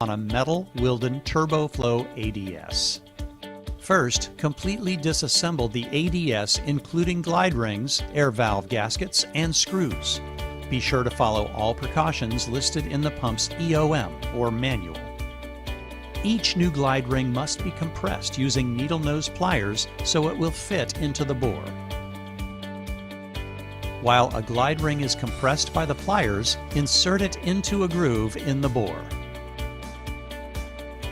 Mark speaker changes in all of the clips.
Speaker 1: on a metal Wilden Turbo Flo ADS. First, completely disassemble the ADS including glide rings, air valve gaskets, and screws. Be sure to follow all precautions listed in the pump's EOM or manual. Each new glide ring must be compressed using needle nose pliers so it will fit into the bore. While a glide ring is compressed by the pliers, insert it into a groove in the bore.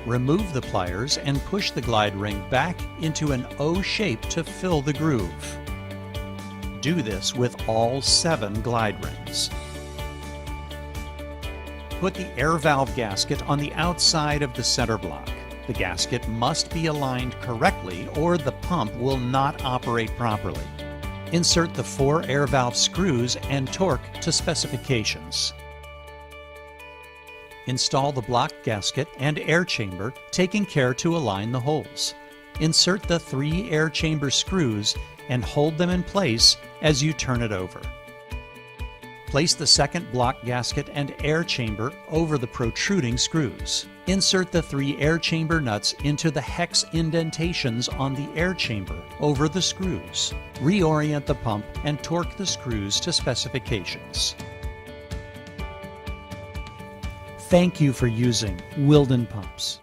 Speaker 1: Remove the pliers and push the glide ring back into an O shape to fill the groove. Do this with all 7 glide rings. Put the air valve gasket on the outside of the center block. The gasket must be aligned correctly or the pump will not operate properly. Insert the 4 air valve screws and torque to specifications. Install the block gasket and air chamber, taking care to align the holes. Insert the 3 air chamber screws and hold them in place as you turn it over. Place the second block gasket and air chamber over the protruding screws. Insert the 3 air chamber nuts into the hex indentations on the air chamber over the screws. Reorient the pump and torque the screws to specifications. Thank you for using Wilden pumps.